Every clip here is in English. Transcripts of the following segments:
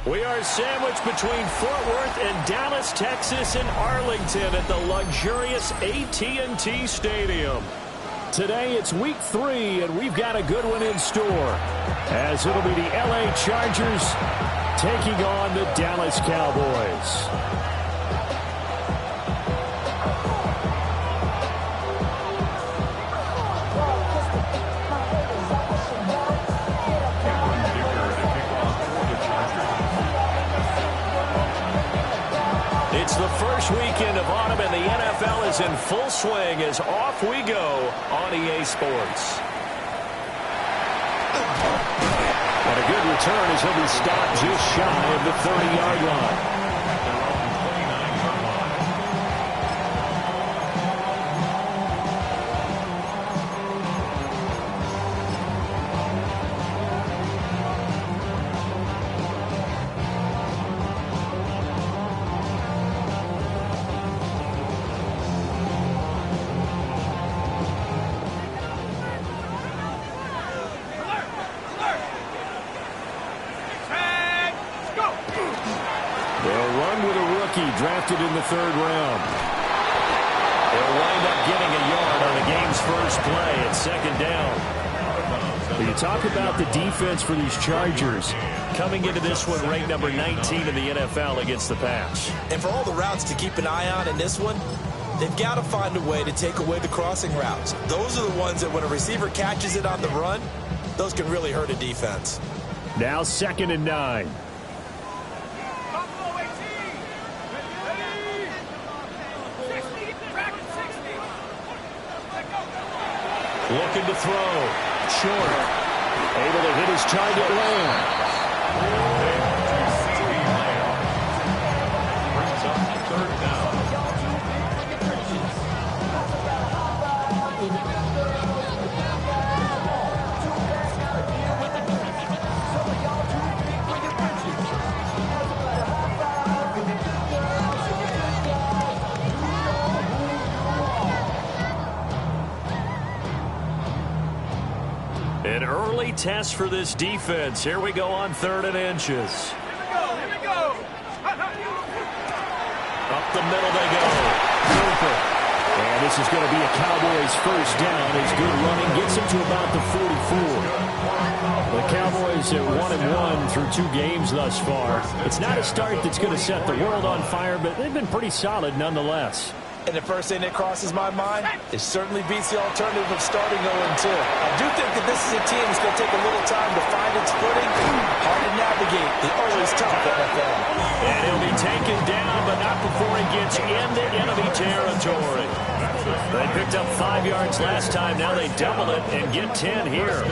We are sandwiched between Fort Worth and Dallas, Texas, and Arlington at the luxurious AT&T Stadium. Today it's week 3, and we've got a good one in store, as it'll be the LA Chargers taking on the Dallas Cowboys. It's the first weekend of autumn, and the NFL is in full swing as off we go on EA Sports. And a good return as he'll be stopped just shy of the 30-yard line. Drafted in the 3rd round. They'll wind up getting a yard on the game's first play at 2nd down. When you talk about the defense for these Chargers, coming into this one ranked number 19 in the NFL against the pass. And for all the routes to keep an eye on in this one, they've got to find a way to take away the crossing routes. Those are the ones that when a receiver catches it on the run, those can really hurt a defense. Now 2nd and 9. Looking to throw. Short. Able to hit his target man. Brings up the 3rd down. An early test for this defense. Here we go on 3rd and inches. Here we go. Up the middle they go. Cooper. And this is going to be a Cowboys first down. His good running gets him to about the 44. The Cowboys at 1-1 through 2 games thus far. It's not a start that's going to set the world on fire, but they've been pretty solid nonetheless. And the first thing that crosses my mind, it certainly beats the alternative of starting 0-2. I do think that this is a team that's going to take a little time to find its footing. Hard to navigate the always tough NFL. And he'll be taken down, but not before he gets into enemy territory. They picked up 5 yards last time. Now they double it and get 10 here.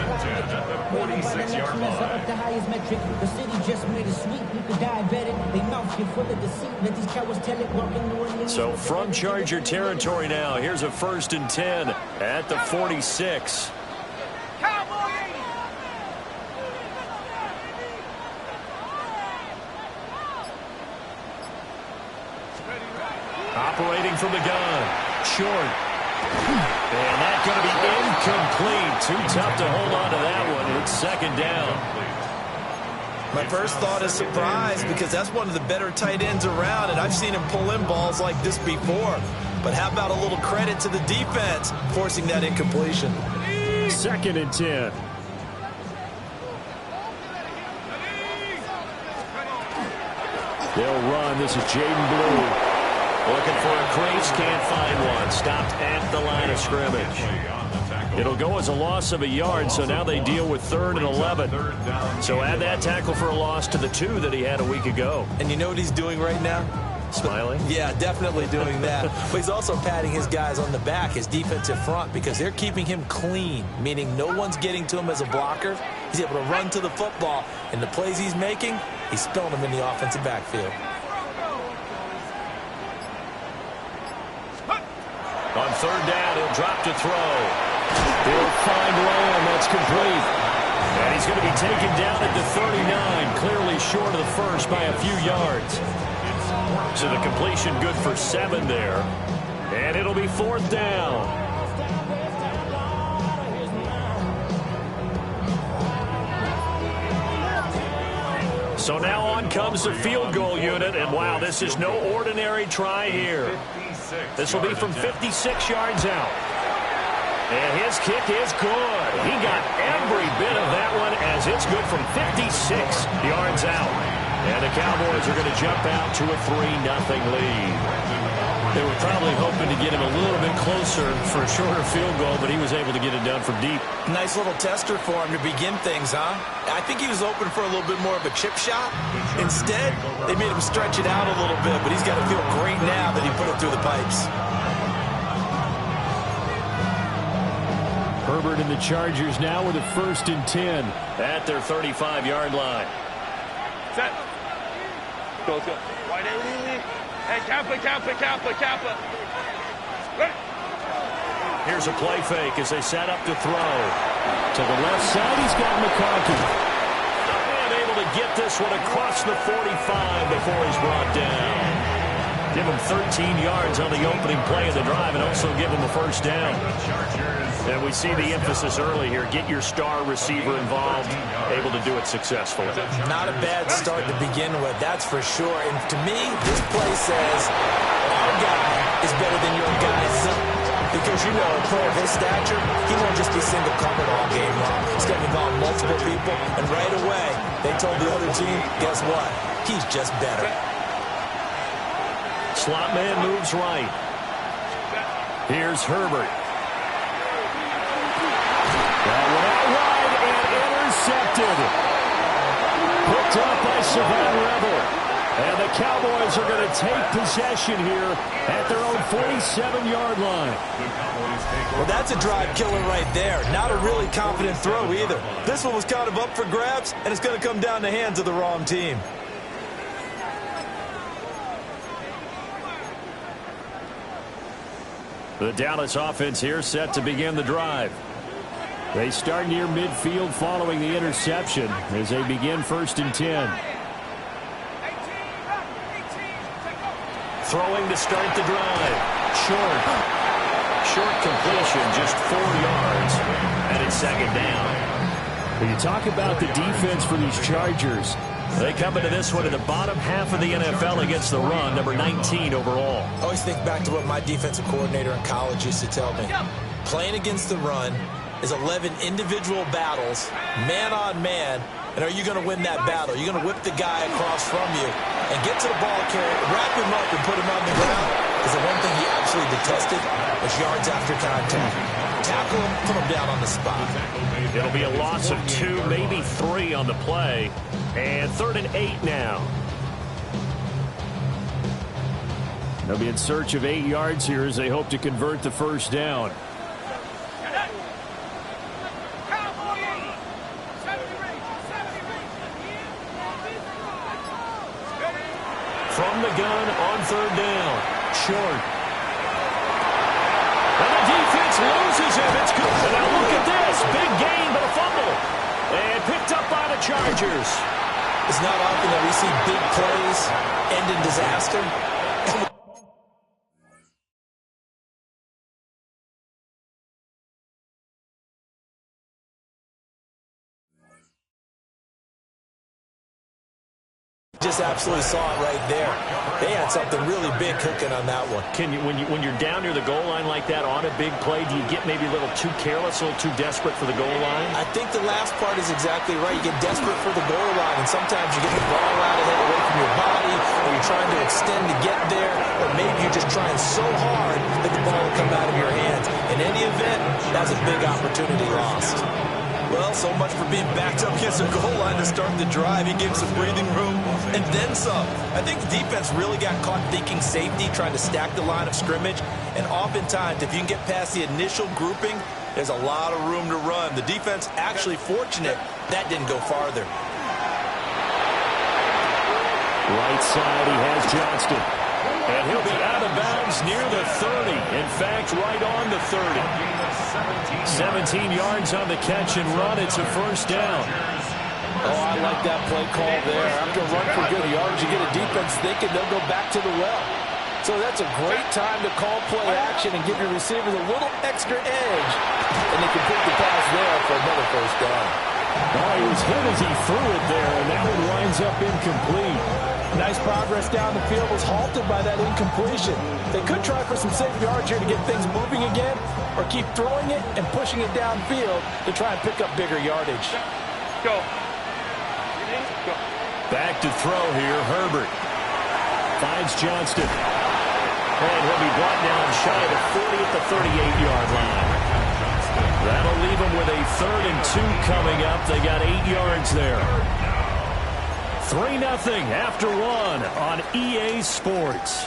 46-yard line. The highest metric. The city just made a sweep. People diabetic. They mouth get full of deceit. Let these cowards tell it. Walking the So from Charger territory now, here's a 1st and 10 at the 46. Operating from the gun. Short. And that's going to be incomplete. Too tough to hold on to that one. It's 2nd down. My first thought is surprise because that's one of the better tight ends around, and I've seen him pull in balls like this before. But how about a little credit to the defense forcing that incompletion? 2nd and 10. They'll run. This is Jaden Blue. Looking for a crease, can't find one. Stopped at the line of scrimmage. It'll go as a loss of a yard, so now they deal with 3rd and 11. So add that tackle for a loss to the 2 that he had a week ago. And you know what he's doing right now? Smiling? Yeah, definitely doing that. But he's also patting his guys on the back, his defensive front, because they're keeping him clean, meaning no one's getting to him as a blocker. He's able to run to the football, and the plays he's making, he's spilling them in the offensive backfield. On 3rd down, he'll drop to throw. He'll find Lamb. That's complete. And he's going to be taken down at the 39, clearly short of the first by a few yards. So the completion good for 7 there. And it'll be 4th down. So now on comes the field goal unit. And wow, this is no ordinary try here. This will be from 56 yards out. And his kick is good. He got every bit of that one as it's good from 56 yards out. And the Cowboys are going to jump out to a 3-0 lead. They were probably hoping to get him a little bit closer for a shorter field goal, but he was able to get it done from deep. Nice little tester for him to begin things, huh? I think he was open for a little bit more of a chip shot. Instead, they made him stretch it out a little bit, but he's got to feel great now that he put it through the pipes. Herbert and the Chargers now with a 1st and 10 at their 35-yard line. Set. Go. Wide area. Hey, Kappa. Ready. Here's a play fake as they set up to throw. To the left side, he's got McConkey. And able to get this one across the 45 before he's brought down. Give him 13 yards on the opening play of the drive and also give him a 1st down. And we see the emphasis early here. Get your star receiver involved, able to do it successfully. Not a bad start to begin with, that's for sure. And to me, this play says our guy is better than your guy's. Because, you know, a player of his stature, he won't just be single-covered all game long. He's going to involve multiple people. And right away, they told the other team, guess what? He's just better. Slot man moves right. Here's Herbert. That one out wide and intercepted. Picked up by Savannah Rebel. And the Cowboys are going to take possession here at their own 47-yard line. Well, that's a drive killer right there. Not a really confident throw either. This one was kind of up for grabs, and it's going to come down the hands of the wrong team. The Dallas offense here set to begin the drive. They start near midfield following the interception as they begin 1st and 10. Throwing to start the drive. Short completion, just 4 yards. And it's 2nd down. When you talk about the defense for these Chargers, they come into this one in the bottom half of the NFL against the run, number 19 overall. I always think back to what my defensive coordinator in college used to tell me. Playing against the run is 11 individual battles, man on man, and are you going to win that battle? You're going to whip the guy across from you and get to the ball carrier, wrap him up, and put him on the ground. Because the one thing he absolutely detested was yards after contact. Tackle him, put him down on the spot. It'll be a loss of 2, maybe 3 on the play. And 3rd and 8 now. They'll be in search of 8 yards here as they hope to convert the 1st down. From the gun on 3rd down. Short. And the defense loses him. It's good. And now look at this. Big gain, but a fumble. And picked up by the Chargers. It's not often that we see big plays end in disaster. Just absolutely saw it right there. They had something really big cooking on that one. Can you, when you're down near the goal line like that on a big play, do you get maybe a little too careless, a little too desperate for the goal line? I think the last part is exactly right. You get desperate for the goal line, and sometimes you get the ball out ahead away from your body, or you're trying to extend to get there, or maybe you're just trying so hard that the ball will come out of your hands. In any event, that's a big opportunity lost. Well, so much for being backed up against the goal line to start the drive. He gave some breathing room and then some. I think the defense really got caught thinking safety, trying to stack the line of scrimmage. And oftentimes, if you can get past the initial grouping, there's a lot of room to run. The defense actually fortunate that didn't go farther. Right side, he has Johnston. And he'll be out of bounds near the 30. In fact, right on the 30. 17 yards on the catch and run. It's a first down. Oh, I like that play call there. After a run for good yards, you get a defense thinking they'll go back to the well. So that's a great time to call play action and give your receivers a little extra edge. And they complete the pass there for another first down. Oh, he was hit as he threw it there, and that one winds up incomplete. Nice progress down the field, was halted by that incompletion. They could try for some safe yards here to get things moving again, or keep throwing it and pushing it downfield to try and pick up bigger yardage. Go. Back to throw here, Herbert. Finds Johnston. And he'll be brought down shy of the 40 at the 38-yard line. That'll leave them with a 3rd and 2 coming up. They got 8 yards there. 3-0 after 1 on EA Sports.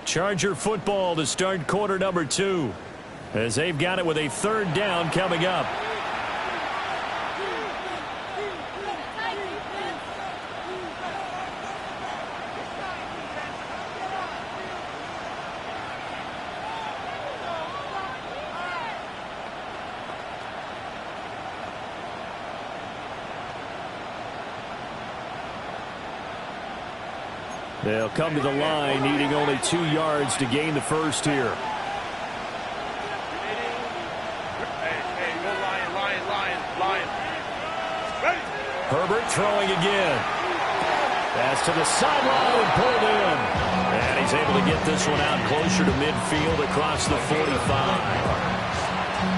Charger football to start quarter number 2, as they've got it with a 3rd down coming up. They'll come to the line, needing only 2 yards to gain the first here. Hey, go Lion. Ready? Herbert throwing again. Pass to the sideline and pulled in. And he's able to get this one out closer to midfield across the 45.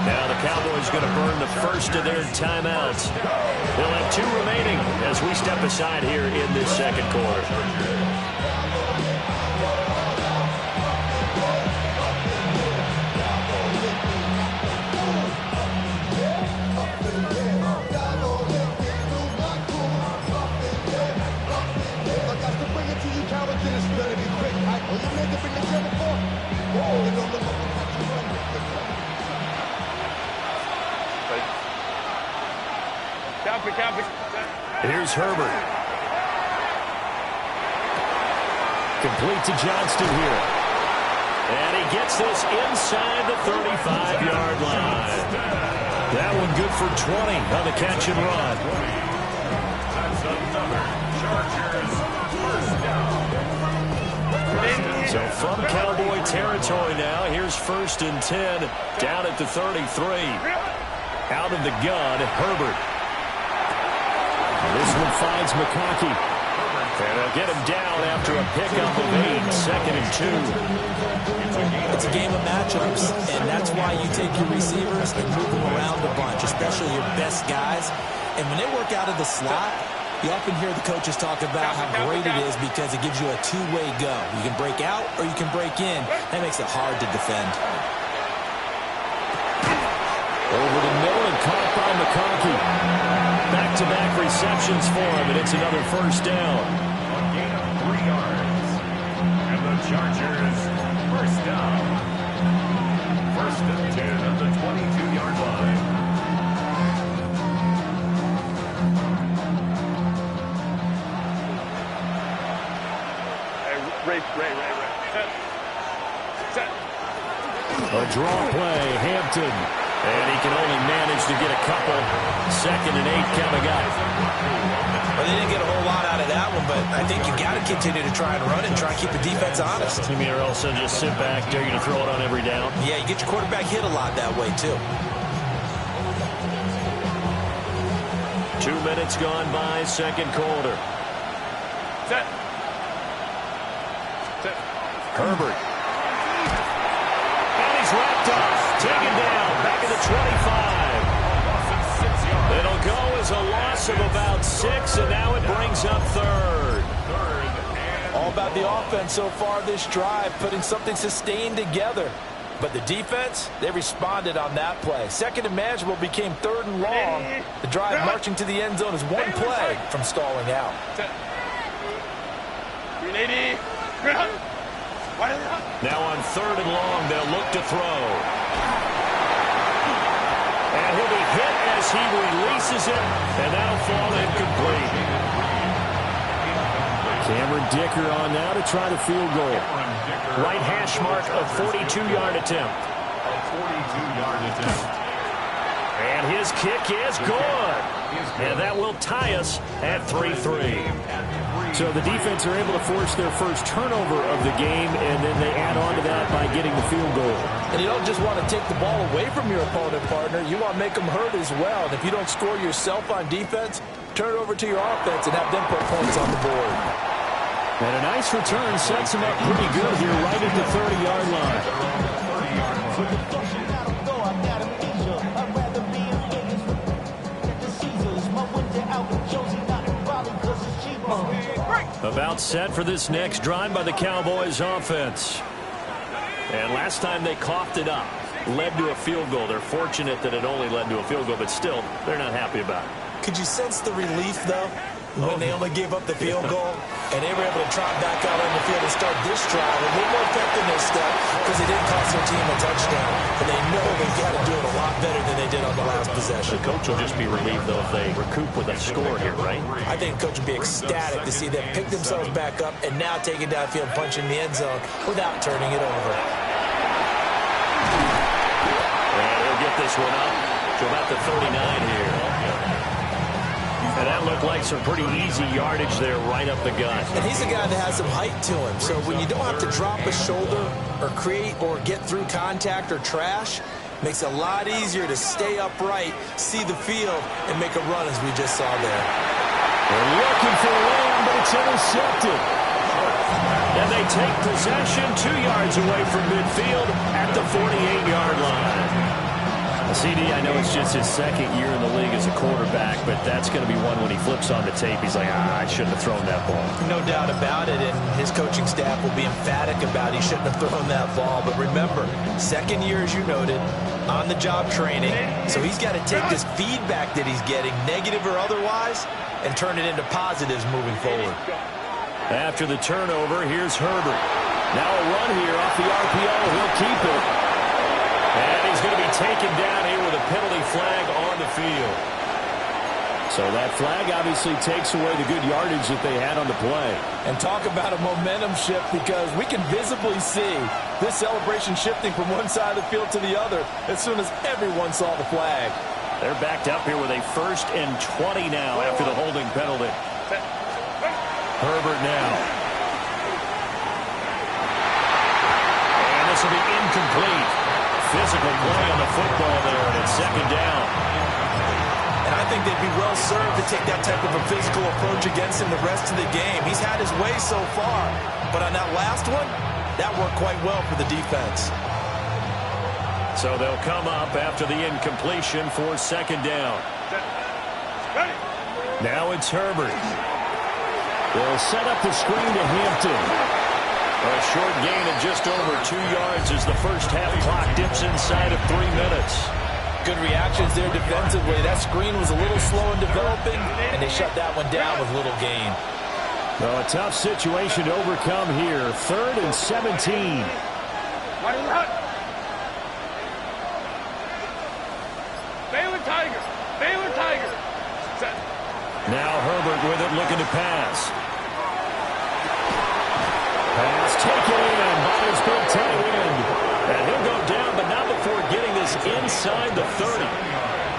Now the Cowboys going to burn the first of their timeouts. They'll have 2 remaining as we step aside here in this second quarter. Here's Herbert. Complete to Johnston here. And he gets this inside the 35-yard line. That one good for 20 on the catch and run. So from Cowboy territory now, here's 1st and 10 down at the 33. Out of the gun, Herbert. This one finds McConkey. And they'll get him down after a pickup of 8, 2nd and 2. It's a game of matchups, and that's why you take your receivers and move them around a bunch, especially your best guys. And when they work out of the slot, you often hear the coaches talk about how great it is because it gives you a two-way go. You can break out or you can break in. That makes it hard to defend. Over the middle and caught by McConkey. Back-to-back receptions for him, and it's another first down. A gain of 3 yards. And the Chargers, first down. 1st and 10 at the 22-yard line. Ray. Set. A draw play, Hampton. And he can only manage to get a couple. 2nd and 8 coming up. Well, they didn't get a whole lot out of that one, but I think you got to continue to try and run and try and keep the defense honest. You mean, or else they'll just sit back, dare you to throw it on every down? Yeah, you get your quarterback hit a lot that way, too. 2 minutes gone by, second quarter. Set. Set. Herbert. And he's wrapped up. Taken down. Back at the 25. It'll go as a loss of about 6, and now it brings up third. All about the offense so far this drive, putting something sustained together. But the defense, they responded on that play. Second and manageable became 3rd and long. The drive marching to the end zone is one play from stalling out. 380. Now on 3rd and long, they'll look to throw. And he'll be hit as he releases it, and that'll fall incomplete. Cameron Dicker on now to try the field goal. Right hash mark of 42-yard attempt. And his kick is good. And that will tie us at 3-3. So the defense are able to force their first turnover of the game, and then they add on to that by getting the field goal. And you don't just want to take the ball away from your opponent, partner. You want to make them hurt as well. And if you don't score yourself on defense, turn it over to your offense and have them put points on the board. And a nice return sets him up pretty good here right at the 30-yard line. About set for this next drive by the Cowboys offense. And last time they coughed it up, led to a field goal. They're fortunate that it only led to a field goal, but still, they're not happy about it. Could you sense the relief, though, when they only gave up the field goal and they were able to trot back out on the field and start this drive a little more pep in their step because they didn't cost their team a touchdown. And they know they've got to do it a lot better than they did on the last possession. The coach will just be relieved, though, if they recoup with a score here, right? I think the coach would be ecstatic to see them pick themselves back up and now take it downfield, punch in the end zone without turning it over. And he'll get this one up to about the 39 here. And that looked like some pretty easy yardage there right up the gut. And he's a guy that has some height to him. So when you don't have to drop a shoulder or create or get through contact or trash, makes it a lot easier to stay upright, see the field, and make a run as we just saw there. They're looking for Lamb, but it's intercepted. And they take possession 2 yards away from midfield at the 48-yard line. CD, I know it's just his second year in the league as a quarterback, but that's going to be one when he flips on the tape. He's like, I shouldn't have thrown that ball. No doubt about it, and his coaching staff will be emphatic about he shouldn't have thrown that ball. But remember, second year, as you noted, on-the-job training, so he's got to take this feedback that he's getting, negative or otherwise, and turn it into positives moving forward. After the turnover, here's Herbert. Now a run here off the RPO. He'll keep it. And he's going to be taken down here with a penalty flag on the field. So that flag obviously takes away the good yardage that they had on the play. And talk about a momentum shift, because we can visibly see this celebration shifting from one side of the field to the other as soon as everyone saw the flag. They're backed up here with a 1st and 20 now after the holding penalty. Herbert now. And this will be incomplete. Physical play on the football there, and it's 2nd down. And I think they'd be well served to take that type of a physical approach against him the rest of the game. He's had his way so far, but on that last one, that worked quite well for the defense. So they'll come up after the incompletion for 2nd down. Now it's Herbert. They'll set up the screen to Hampton. A short gain of just over 2 yards as the first half clock dips inside of 3 minutes. Good reactions there defensively. That screen was a little slow in developing, and they shut that one down with little gain. Well, a tough situation to overcome here. 3rd and 17. Baylor Tiger. Baylor Tiger. Set. Now Herbert with it, looking to pass. Pass taken in by his big tight end. And he'll go down, but not before getting this inside the 30.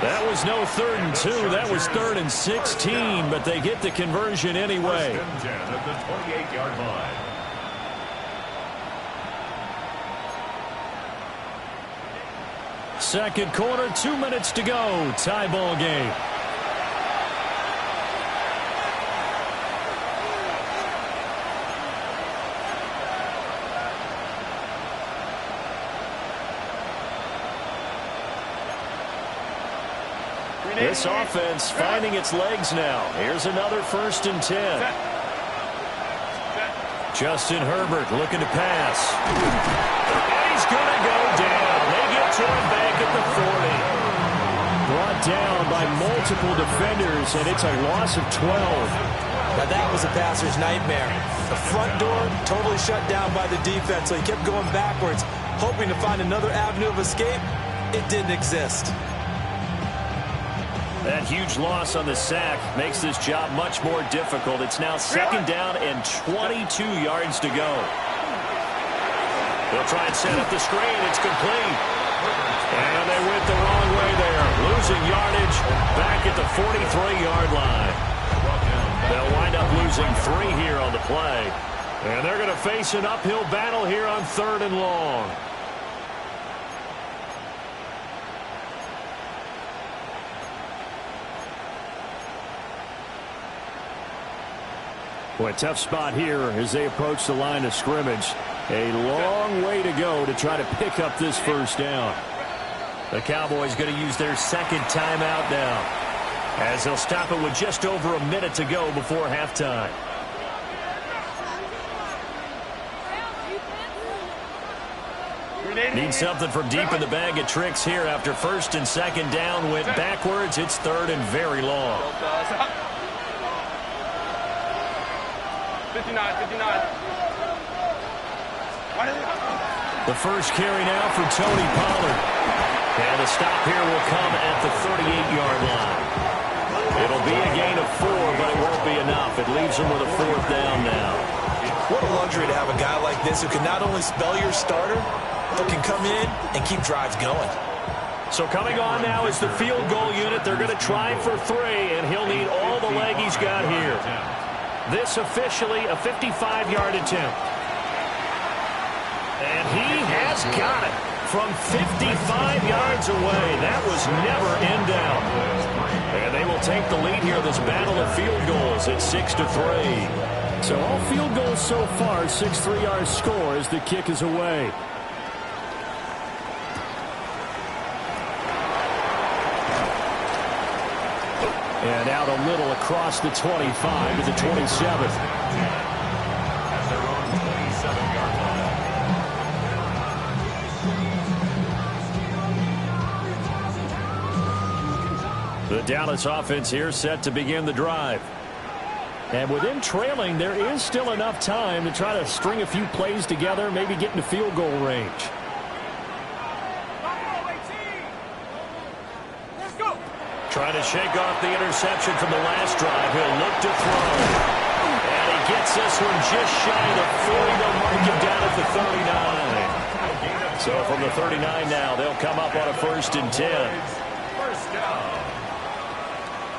That was no 3rd and 2. That was 3rd and 16, but they get the conversion anyway. 1st and 10 at the 28-yard line. Second quarter, 2 minutes to go. Tie ball game. This offense finding its legs now. Here's another 1st and 10. Justin Herbert looking to pass. And he's going to go down. They get to him back at the 40. Brought down by multiple defenders, and it's a loss of 12. Now that was a passer's nightmare. The front door totally shut down by the defense, so he kept going backwards, hoping to find another avenue of escape. It didn't exist. That huge loss on the sack makes this job much more difficult. It's now 2nd down and 22 yards to go. They'll try and set up the screen. It's complete. And they went the wrong way there. Losing yardage back at the 43-yard line. They'll wind up losing 3 here on the play. And they're going to face an uphill battle here on 3rd and long. Boy, tough spot here as they approach the line of scrimmage. A long way to go to try to pick up this 1st down. The Cowboys going to use their 2nd timeout now, as they'll stop it with just over a minute to go before halftime. Need something from deep in the bag of tricks here after 1st and 2nd down went backwards. It's 3rd and very long. 59. The first carry now for Tony Pollard. And the stop here will come at the 38-yard line. It'll be a gain of 4, but it won't be enough. It leaves them with a 4th down now. What a luxury to have a guy like this who can not only spell your starter, but can come in and keep drives going. So coming on now is the field goal unit. They're going to try for 3, and he'll need all the leg he's got here. This officially a 55-yard attempt. And he has got it from 55 yards away. That was never in doubt. And they will take the lead here, this battle of field goals at 6-3. So all field goals so far, 6 3-yard score as the kick is away. And out a little across the 25 to the 27. At their own 27-yard line. The Dallas offense here set to begin the drive. And with them trailing, there is still enough time to try to string a few plays together, maybe get into field goal range. Trying to shake off the interception from the last drive. He'll look to throw. And he gets this one just shy of the 40. They'll mark him down at the 39. So from the 39 now, they'll come up on a 1st and 10. First down.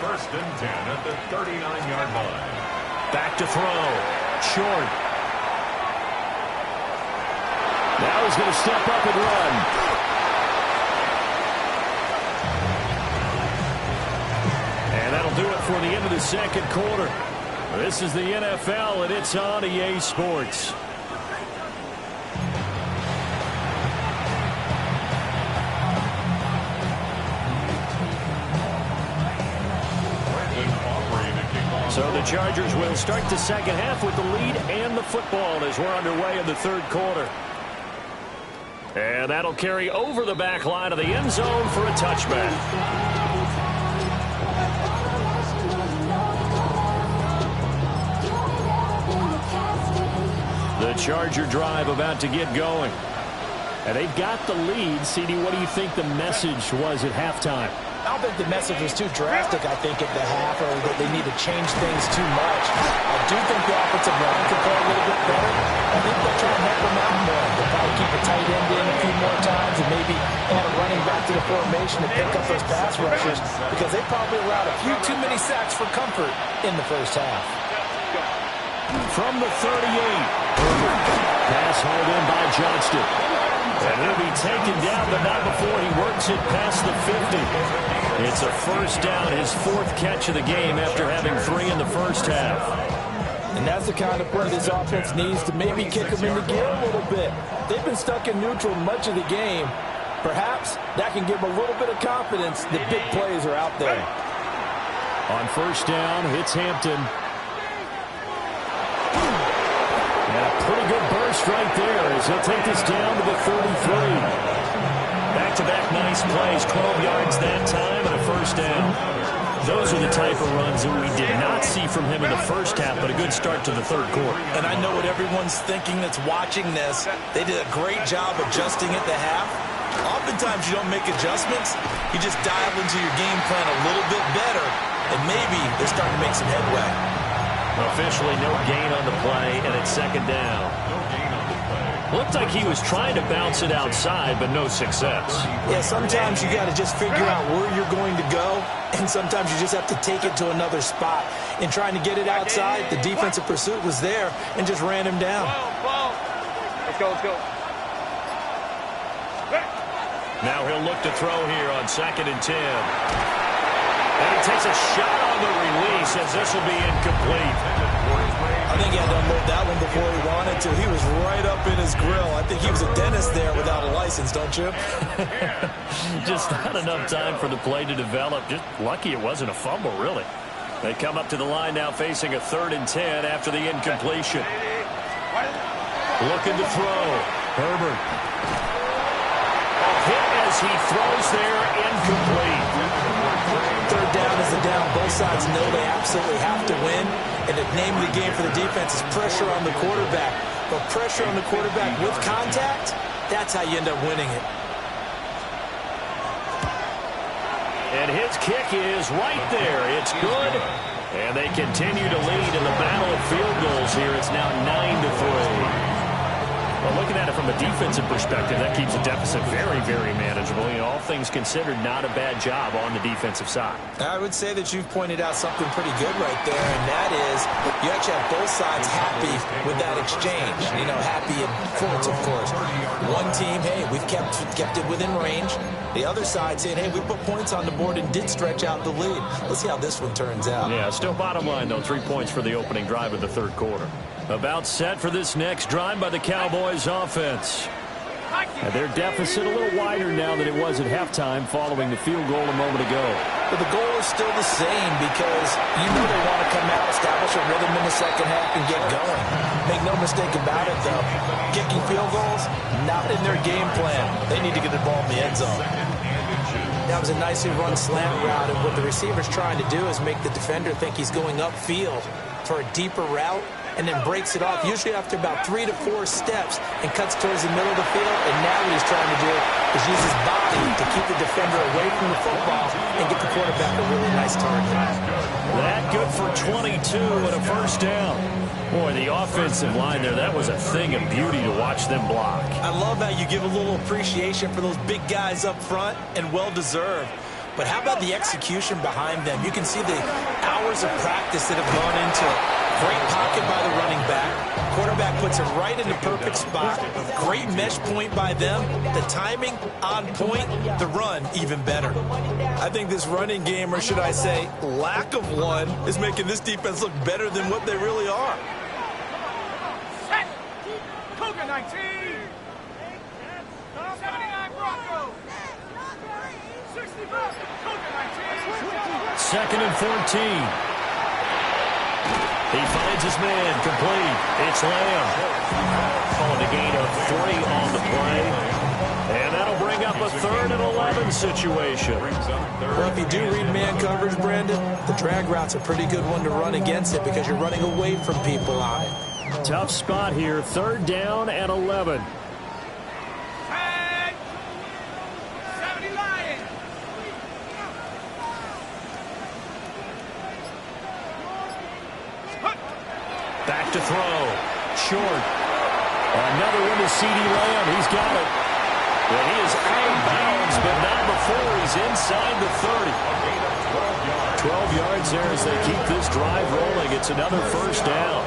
1st and 10 at the 39-yard line. Back to throw. Short. Now he's going to step up and run. And that'll do it for the end of the 2nd quarter. This is the NFL, and it's on EA Sports. So the Chargers will start the 2nd half with the lead and the football as we're underway in the 3rd quarter. And that'll carry over the back line of the end zone for a touchback. The Charger drive about to get going. And they've got the lead. CD, what do you think the message was at halftime? I don't think the message was too drastic, I think, at the half, or that they need to change things too much. I do think the offensive line could play a little bit better. I think they'll try and help them out more. They'll probably keep a tight end in a few more times and maybe add a running back to the formation to pick up those pass rushers, because they probably allowed a few too many sacks for comfort in the 1st half. From the 38. Pass hauled in by Johnston. And he'll be taken down, but not before he works it past the 50. It's a 1st down, his 4th catch of the game after having 3 in the 1st half. And that's the kind of play this offense needs to maybe kick them into gear a little bit. They've been stuck in neutral much of the game. Perhaps that can give him a little bit of confidence that big plays are out there. On first down, hits Hampton. And a pretty good burst right there as he'll take this down to the 33. Back-to-back nice plays, 12 yards that time and a first down. Those are the type of runs that we did not see from him in the first half, but a good start to the third quarter. And I know what everyone's thinking that's watching this. They did a great job adjusting at the half. Oftentimes you don't make adjustments. You just dial into your game plan a little bit better, and maybe they're starting to make some headway. Officially no gain on the play, and it's second down. Looked like he was trying to bounce it outside, but no success. Yeah, sometimes you got to just figure out where you're going to go, and sometimes you just have to take it to another spot. In trying to get it outside, the defensive pursuit was there and just ran him down. Let's go, let's go. Now he'll look to throw here on 2nd and 10. And he takes a shot on the release as this will be incomplete. I think he had to unload that one before he wanted to. He was right up in his grill. I think he was a dentist there without a license, don't you? Just not enough time for the play to develop. Just lucky it wasn't a fumble, really. They come up to the line now facing a 3rd and 10 after the incompletion. Looking to throw. Herbert. Hit as he throws there, incomplete. 3rd down is the down. Both sides know they absolutely have to win. And the name of the game for the defense is pressure on the quarterback. But pressure on the quarterback with contact, that's how you end up winning it. And his kick is right there. It's good. And they continue to lead in the battle of field goals here. It's now 9-3. Well, looking at it from a defensive perspective, that keeps the deficit very, very manageable. You know, all things considered, not a bad job on the defensive side. I would say that you've pointed out something pretty good right there, and that is you actually have both sides happy with that exchange. You know, happy in quotes, of course. One team, hey, we've kept it within range. The other side saying, hey, we put points on the board and did stretch out the lead. Let's see how this one turns out. Yeah, still bottom line, though, 3 points for the opening drive of the third quarter. About set for this next drive by the Cowboys offense. And their deficit a little wider now than it was at halftime following the field goal a moment ago. But the goal is still the same because you know they want to come out, establish a rhythm in the second half, and get going. Make no mistake about it, though. Kicking field goals, not in their game plan. They need to get the ball in the end zone. That was a nicely run slant route, and what the receiver's trying to do is make the defender think he's going upfield for a deeper route, and then breaks it off, usually after about 3 to 4 steps, and cuts towards the middle of the field. And now what he's trying to do is use his body to keep the defender away from the football and get the quarterback a really nice target. That good for 22 and a first down. Boy, the offensive line there, that was a thing of beauty to watch them block. I love how you give a little appreciation for those big guys up front, and well-deserved. But how about the execution behind them? You can see the hours of practice that have gone into it. Great pocket by the running back. Quarterback puts it right in the perfect spot. Great mesh point by them. The timing on point. The run even better. I think this running game, or should I say lack of one, is making this defense look better than what they really are. Set. Cougar 19. 79 Broncos. 60 Broncos. Cougar 19. 2nd and 14. He finds his man, complete. It's Lamb. Calling a gain of 3 on the play. And that'll bring up a 3rd and 11 situation. Well, if you do read man coverage, Brandon, the drag route's a pretty good one to run against it because you're running away from people on it. Tough spot here, 3rd down and 11. Tag. 70 Lions. Back to throw. Short. Another one to C.D. Lamb. He's got it. Well, he is out of bounds, but not before he's inside the 30. 12 yards there as they keep this drive rolling. It's another first down.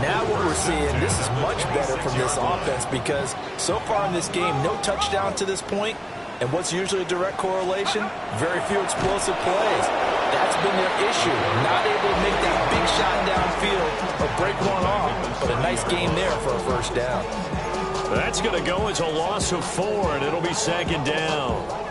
Now what we're seeing, this is much better from this offense because so far in this game, no touchdown to this point. And what's usually a direct correlation? Very few explosive plays. That's been their issue. Not able to make that big shot downfield or break one off. But a nice game there for a first down. That's going to go as a loss of 4, and it'll be second down.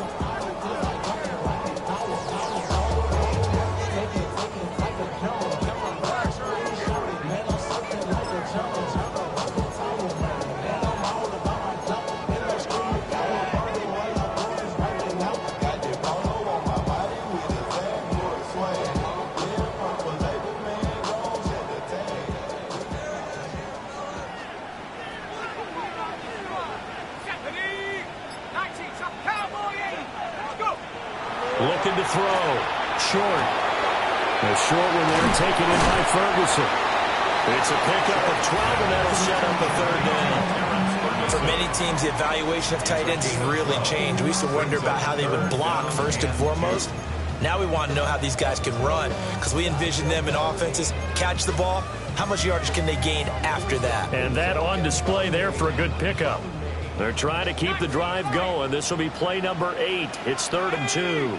Looking to throw. Short. A short one there taken in by Ferguson. It's a pickup of 12, and that'll set up a third down. For many teams, the evaluation of tight ends has really changed. We used to wonder about how they would block first and foremost. Now we want to know how these guys can run, because we envision them in offenses catch the ball. How much yardage can they gain after that? And that on display there for a good pickup. They're trying to keep the drive going. This will be play number 8. It's 3rd and 2.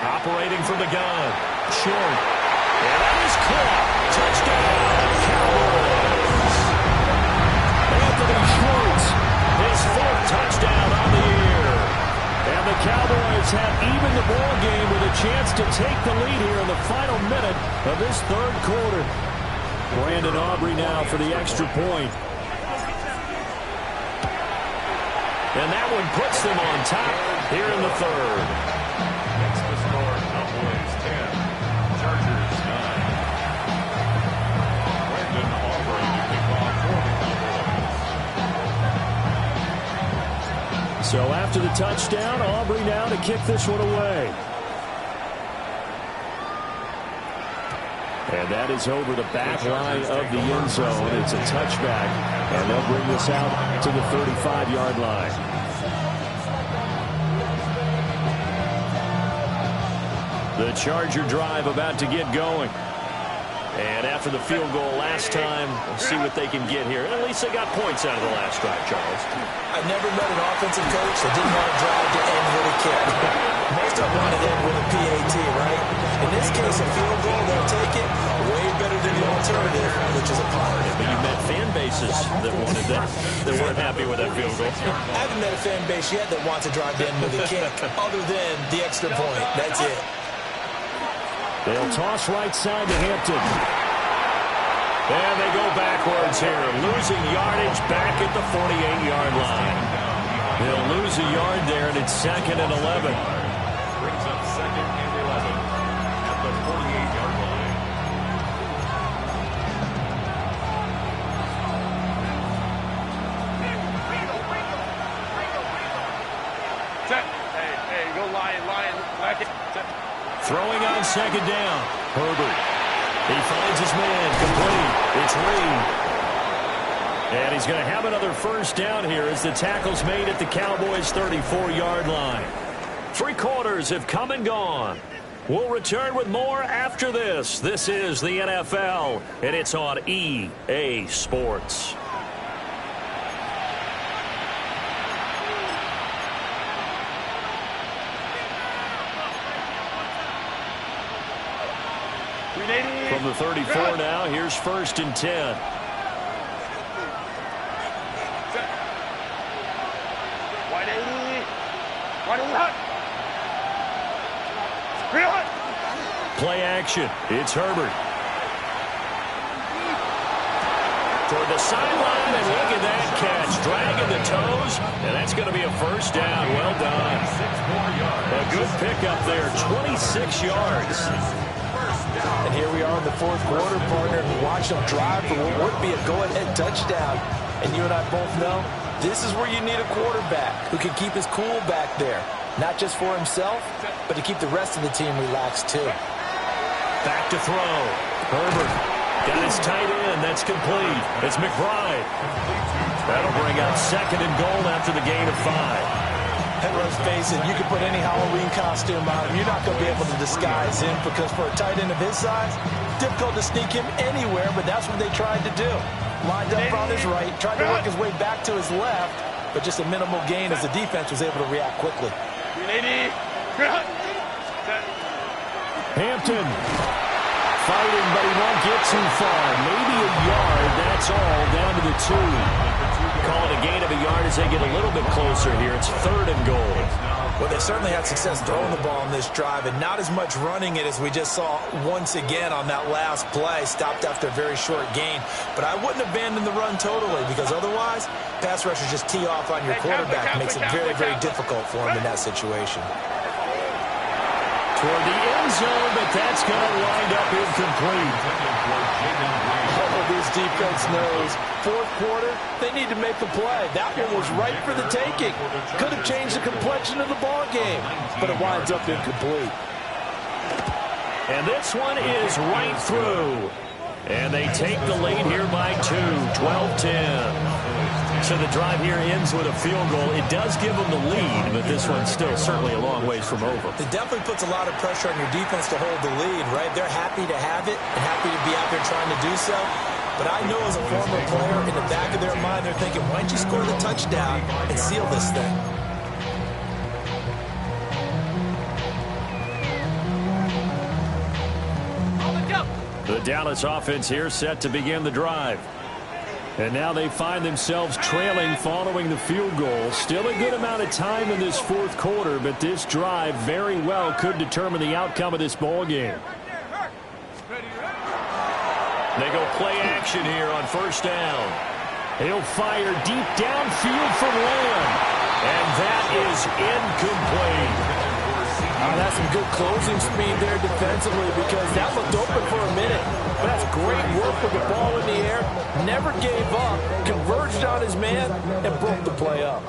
Operating from the gun. Short. And that is caught. Touchdown, Cowboys. Anthony Schwartz, his 4th touchdown on the year. And the Cowboys have even the ball game with a chance to take the lead here in the final minute of this 3rd quarter. Brandon Aubrey now for the extra point. And that one puts them on top here in the 3rd. That's the score. Cowboys 10, Chargers 9. Brandon Aubrey to kick off for the Cowboys. So after the touchdown, Aubrey now to kick this one away. And that is over the back line of the end zone. It's a touchback, and they'll bring this out to the 35-yard line. The Charger drive about to get going. And after the field goal last time, we'll see what they can get here. At least they got points out of the last drive, Charles. I've never met an offensive coach that didn't want to drive to end with a kick. Most of them want to end with a PAT, right? In this case, a field goal, they'll take it. Way better than the alternative, which is a punt. But you met fan bases that wanted that, that weren't happy with that field goal. I haven't met a fan base yet that wants to drive to end with a kick, other than the extra point. That's it. They'll toss right side to Hampton. And they go backwards here, losing yardage back at the 48-yard line. They'll lose a yard there, and it's 2nd and 11. Brings up 2nd and 11 at the 48-yard line. Set. Hey, go Lion. Back it. Set. Throwing on 2nd down. Herbert. He finds his man. Complete. It's Reed. And he's going to have another first down here as the tackle's made at the Cowboys' 34-yard line. 3 quarters have come and gone. We'll return with more after this. This is the NFL, and it's on EA Sports. From the 34 now, here's 1st and 10. Play action. It's Herbert. Toward the sideline, and look at that catch. Dragging the toes, and that's going to be a first down. Well done. A good pickup there, 26 yards. And here we are in the 4th quarter, partner, and watch them drive for what would be a go-ahead touchdown. And you and I both know this is where you need a quarterback who can keep his cool back there. Not just for himself, but to keep the rest of the team relaxed too. Back to throw. Herbert got his tight end. That's complete. It's McBride. That'll bring out 2nd and goal after the gain of 5. And let's face it, you can put any Halloween costume on him. You're not going to be able to disguise him because for a tight end of his size, difficult to sneak him anywhere, but that's what they tried to do. Lined up on his right, tried to work his way back to his left, but just a minimal gain as the defense was able to react quickly. Hampton fighting, but he won't get too far. Maybe a yard, that's all, down to the 2. Call it a gain of a yard as they get a little bit closer here. It's 3rd and goal. Well, they certainly had success throwing the ball on this drive, and not as much running it as we just saw once again on that last play. Stopped after a very short gain. But I wouldn't abandon the run totally, because otherwise, pass rushers just tee off on your quarterback. Makes it very, very difficult for him in that situation. Toward the end zone, but that's going to wind up incomplete. This defense knows 4th quarter, they need to make a play. That one was right for the taking. Could have changed the complexion of the ball game, but it winds up incomplete. And this one is right through. And they take the lead here by 2, 12-10. So the drive here ends with a field goal. It does give them the lead, but this one's still certainly a long ways from over. It definitely puts a lot of pressure on your defense to hold the lead, right? They're happy to have it and happy to be out there trying to do so. But I know as a former player, in the back of their mind, they're thinking, why don't you score the touchdown and seal this thing? The Dallas offense here set to begin the drive. And now they find themselves trailing following the field goal. Still a good amount of time in this 4th quarter, but this drive very well could determine the outcome of this ball game. They go play action here on 1st down. He'll fire deep downfield from Lamb. And that is incomplete. That's some good closing speed there defensively, because that looked open for a minute. But that's great work with the ball in the air. Never gave up, converged on his man, and broke the play up.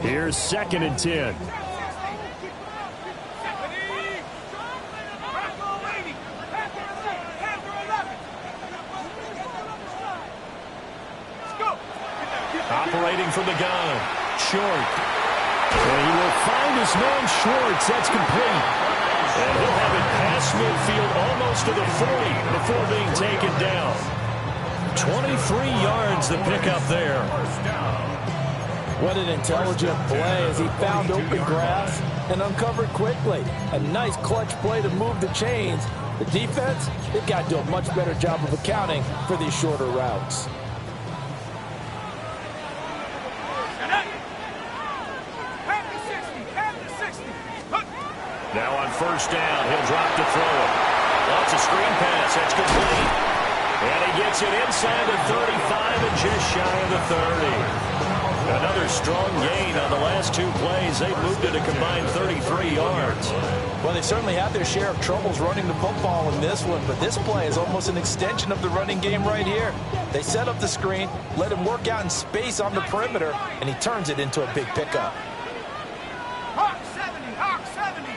Here's 2nd and 10. Operating from the gun. Short. And he will find his man Schwartz. That's complete. And he'll have it past midfield almost to the 40 before being taken down. 23 yards the pickup there. What an intelligent play as he found open grass and uncovered quickly. A nice clutch play to move the chains. The defense, they've got to do a much better job of accounting for these shorter routes. Now on 1st down, he'll drop to throw it. Wants a screen pass. That's complete. And he gets it inside the 35 and just shy of the 30. Another strong gain on the last 2 plays. They've moved it a combined 33 yards. Well, they certainly had their share of troubles running the football in this one, but this play is almost an extension of the running game right here. They set up the screen, let him work out in space on the perimeter, and he turns it into a big pickup. Hawk 70, Hawk 70.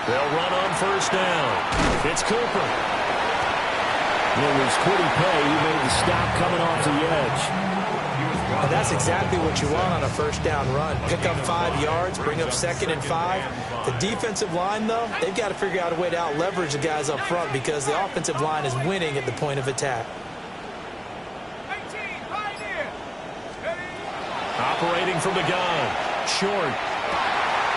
They'll run on 1st down. It's Cooper. It was pretty pay. He made the stop coming off the edge. And that's exactly what you want on a 1st down run. Pick up 5 yards, bring up 2nd and 5. The defensive line, though, they've got to figure out a way to out-leverage the guys up front because the offensive line is winning at the point of attack. Operating from the gun. Short.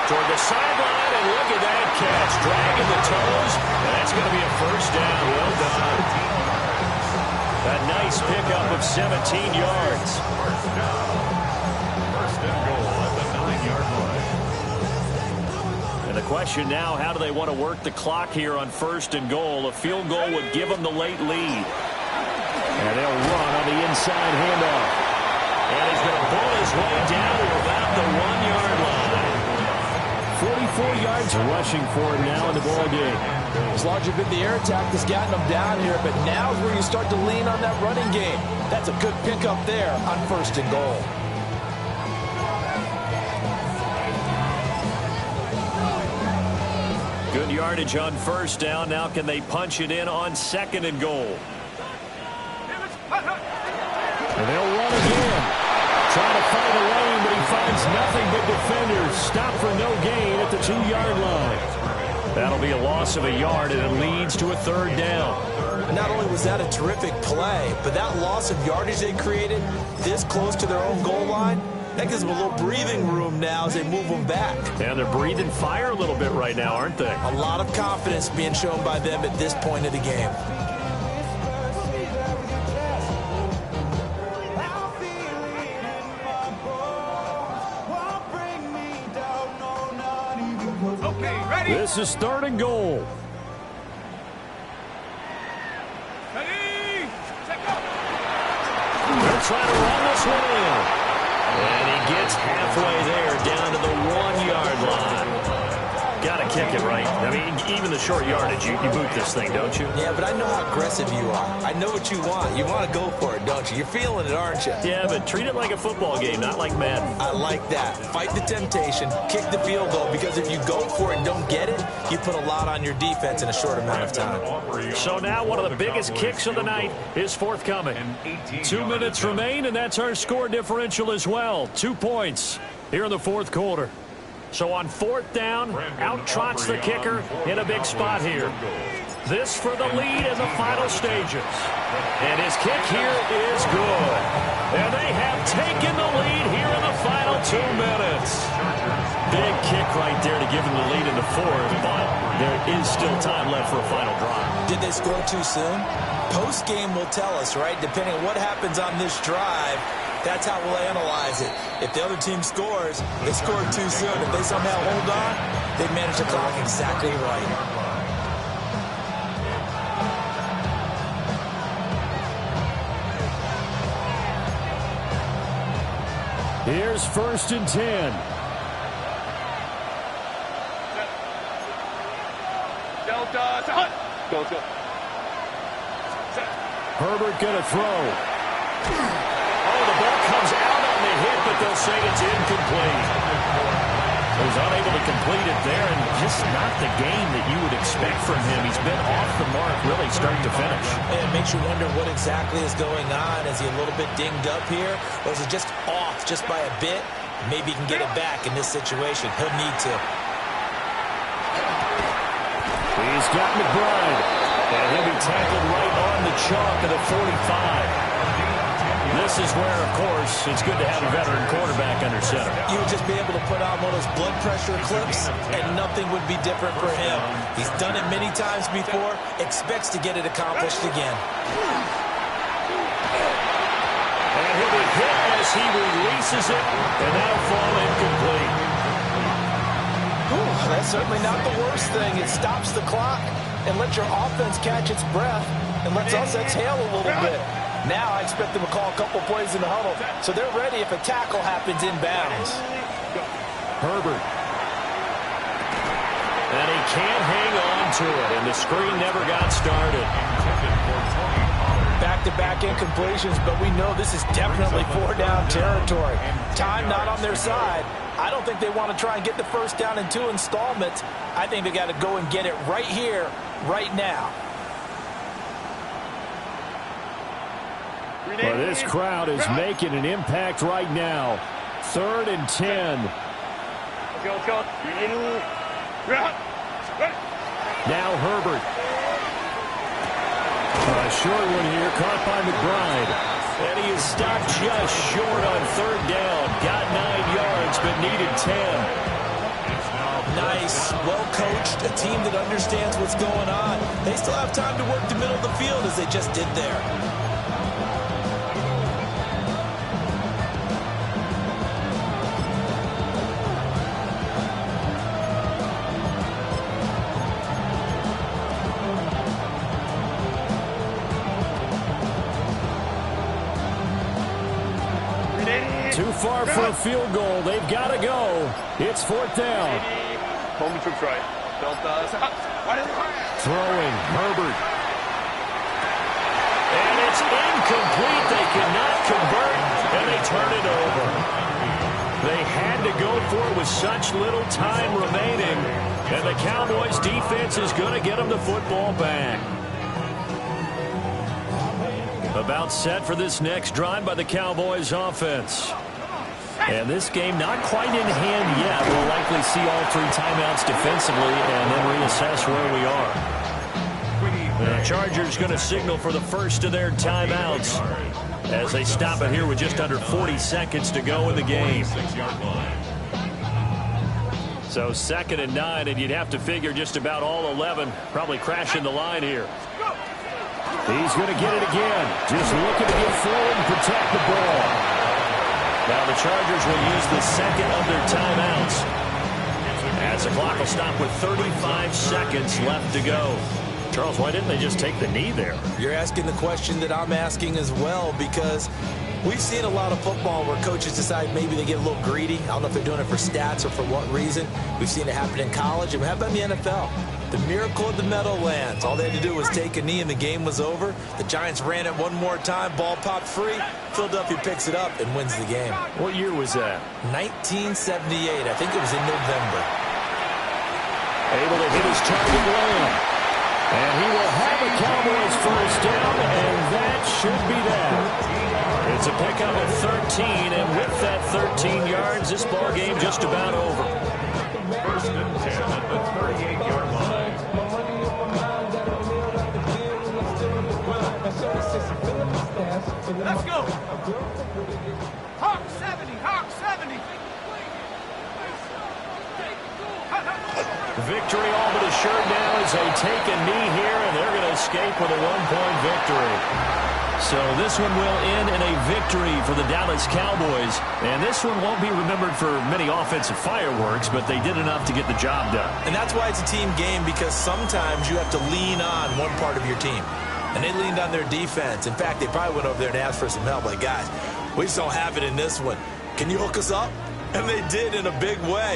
Toward the sideline, and look at that catch. Dragging the toes. And that's going to be a 1st down. Well done. A nice pickup of 17 yards. 1st and goal at the 9-yard line. And the question now, how do they want to work the clock here on 1st and goal? A field goal would give them the late lead. And they'll run on the inside handoff. And he's going to pull his way down to about the 1-yard line. 44 yards rushing for him now in the ball game. As long as you've been the air attack that's gotten them down here, but now is where you start to lean on that running game. That's a good pickup there on 1st and goal. Good yardage on 1st down. Now can they punch it in on 2nd and goal? And they'll run again. Trying to find a lane, but he finds nothing but defenders. Stop for no gain at the 2-yard line. That'll be a loss of a yard, and it leads to a 3rd down. Not only was that a terrific play, but that loss of yardage they created this close to their own goal line, that gives them a little breathing room now as they move them back. And they're breathing fire a little bit right now, aren't they? A lot of confidence being shown by them at this point of the game. Okay, ready? This is 3rd and goal. Ready? Set, go. They're trying to run this one in. And he gets halfway there, down to the 1-yard line. Got to kick it right. I mean, even the short yardage, you boot this thing, don't you? Yeah, but I know how aggressive you are. I know what you want. You want to go for it, don't you? You're feeling it, aren't you? Yeah, but treat it like a football game, not like Madden. I like that. Fight the temptation, kick the field goal, because if you go for it and don't get it, you put a lot on your defense in a short amount of time. So now one of the biggest kicks of the night is forthcoming. 2 minutes remain, and that's our score differential as well. 2 points here in the 4th quarter. So on 4th down, out trots the kicker in a big spot here. This for the lead in the final stages. And his kick here is good. And they have taken the lead here in the final 2 minutes. Big kick right there to give them the lead in the 4th, but there is still time left for a final drive. Did they score too soon? Post-game will tell us, right? Depending on what happens on this drive, that's how we'll analyze it. If the other team scores, they scored too soon. If they somehow hold on, they manage the clock exactly right. Here's 1st and 10. Delta, set. Go. Set. Herbert going to throw. Oh, the ball comes out on the hit, but they'll say it's incomplete. He was unable to complete it there, and just not the game that you would expect from him. He's been off the mark really start to finish. And it makes you wonder what exactly is going on. Is he a little bit dinged up here, or is he just off just by a bit? Maybe he can get it back in this situation. He'll need to. He's got McBride, and he'll be tackled right on the chalk of the 45. This is where, of course, it's good to have a veteran quarterback under center. You would just be able to put on one of those blood pressure clips, and nothing would be different for him. He's done it many times before, expects to get it accomplished again. And he'll be hit as he releases it, and that'll fall incomplete. Ooh, that's certainly not the worst thing. It stops the clock and lets your offense catch its breath and lets us exhale a little bit. Now I expect them to call a couple plays in the huddle, so they're ready if a tackle happens inbounds. Herbert. And he can't hang on to it, and the screen never got started. Back-to-back incompletions, but we know this is definitely 4-down territory. Time not on their side. I don't think they want to try and get the first down in 2 installments. I think they got to go and get it right here, right now. Well, this crowd is making an impact right now. 3rd and 10. Let's go. Now Herbert. A short one here, caught by McBride. And he is stopped just short on 3rd down. Got 9 yards, but needed 10. Nice, well-coached, a team that understands what's going on. They still have time to work the middle of the field as they just did there. Too far for a field goal. They've got to go. It's 4th down. Home troops right. Delta. Throwing, Herbert. And it's incomplete. They cannot convert, and they turn it over. They had to go for it with such little time remaining, and the Cowboys' defense is going to get them the football back. About set for this next drive by the Cowboys offense. And this game not quite in hand yet. We'll likely see all 3 timeouts defensively and then reassess where we are. The Chargers going to signal for the first of their timeouts as they stop it here with just under 40 seconds to go in the game. So 2nd and 9, and you'd have to figure just about all 11 probably crashing the line here. He's going to get it again. Just looking to get forward and protect the ball. Now the Chargers will use the second of their timeouts as the clock will stop with 35 seconds left to go. Charles, why didn't they just take the knee there? You're asking the question that I'm asking as well, because we've seen a lot of football where coaches decide maybe they get a little greedy. I don't know if they're doing it for stats or for what reason. We've seen it happen in college, and how about in the NFL? The miracle of the Meadowlands. All they had to do was take a knee and the game was over. The Giants ran it one more time. Ball popped free. Philadelphia picks it up and wins the game. What year was that? 1978. I think it was in November. Able to hit his target Lamb. And he will have a Cowboys first down, and that should be that. It's a pickup of 13, and with that 13 yards, this ball game just about over. 1st and 10 at the 38-yard line. Let's go. Hawk 70, Hawk 70. Victory all but assured now as they take a knee here, and they're going to escape with a 1-point victory. So this one will end in a victory for the Dallas Cowboys. And this one won't be remembered for many offensive fireworks, but they did enough to get the job done. And that's why it's a team game, because sometimes you have to lean on one part of your team. And they leaned on their defense. In fact, they probably went over there and asked for some help. Like, guys, we just don't have it in this one. Can you hook us up? And they did in a big way.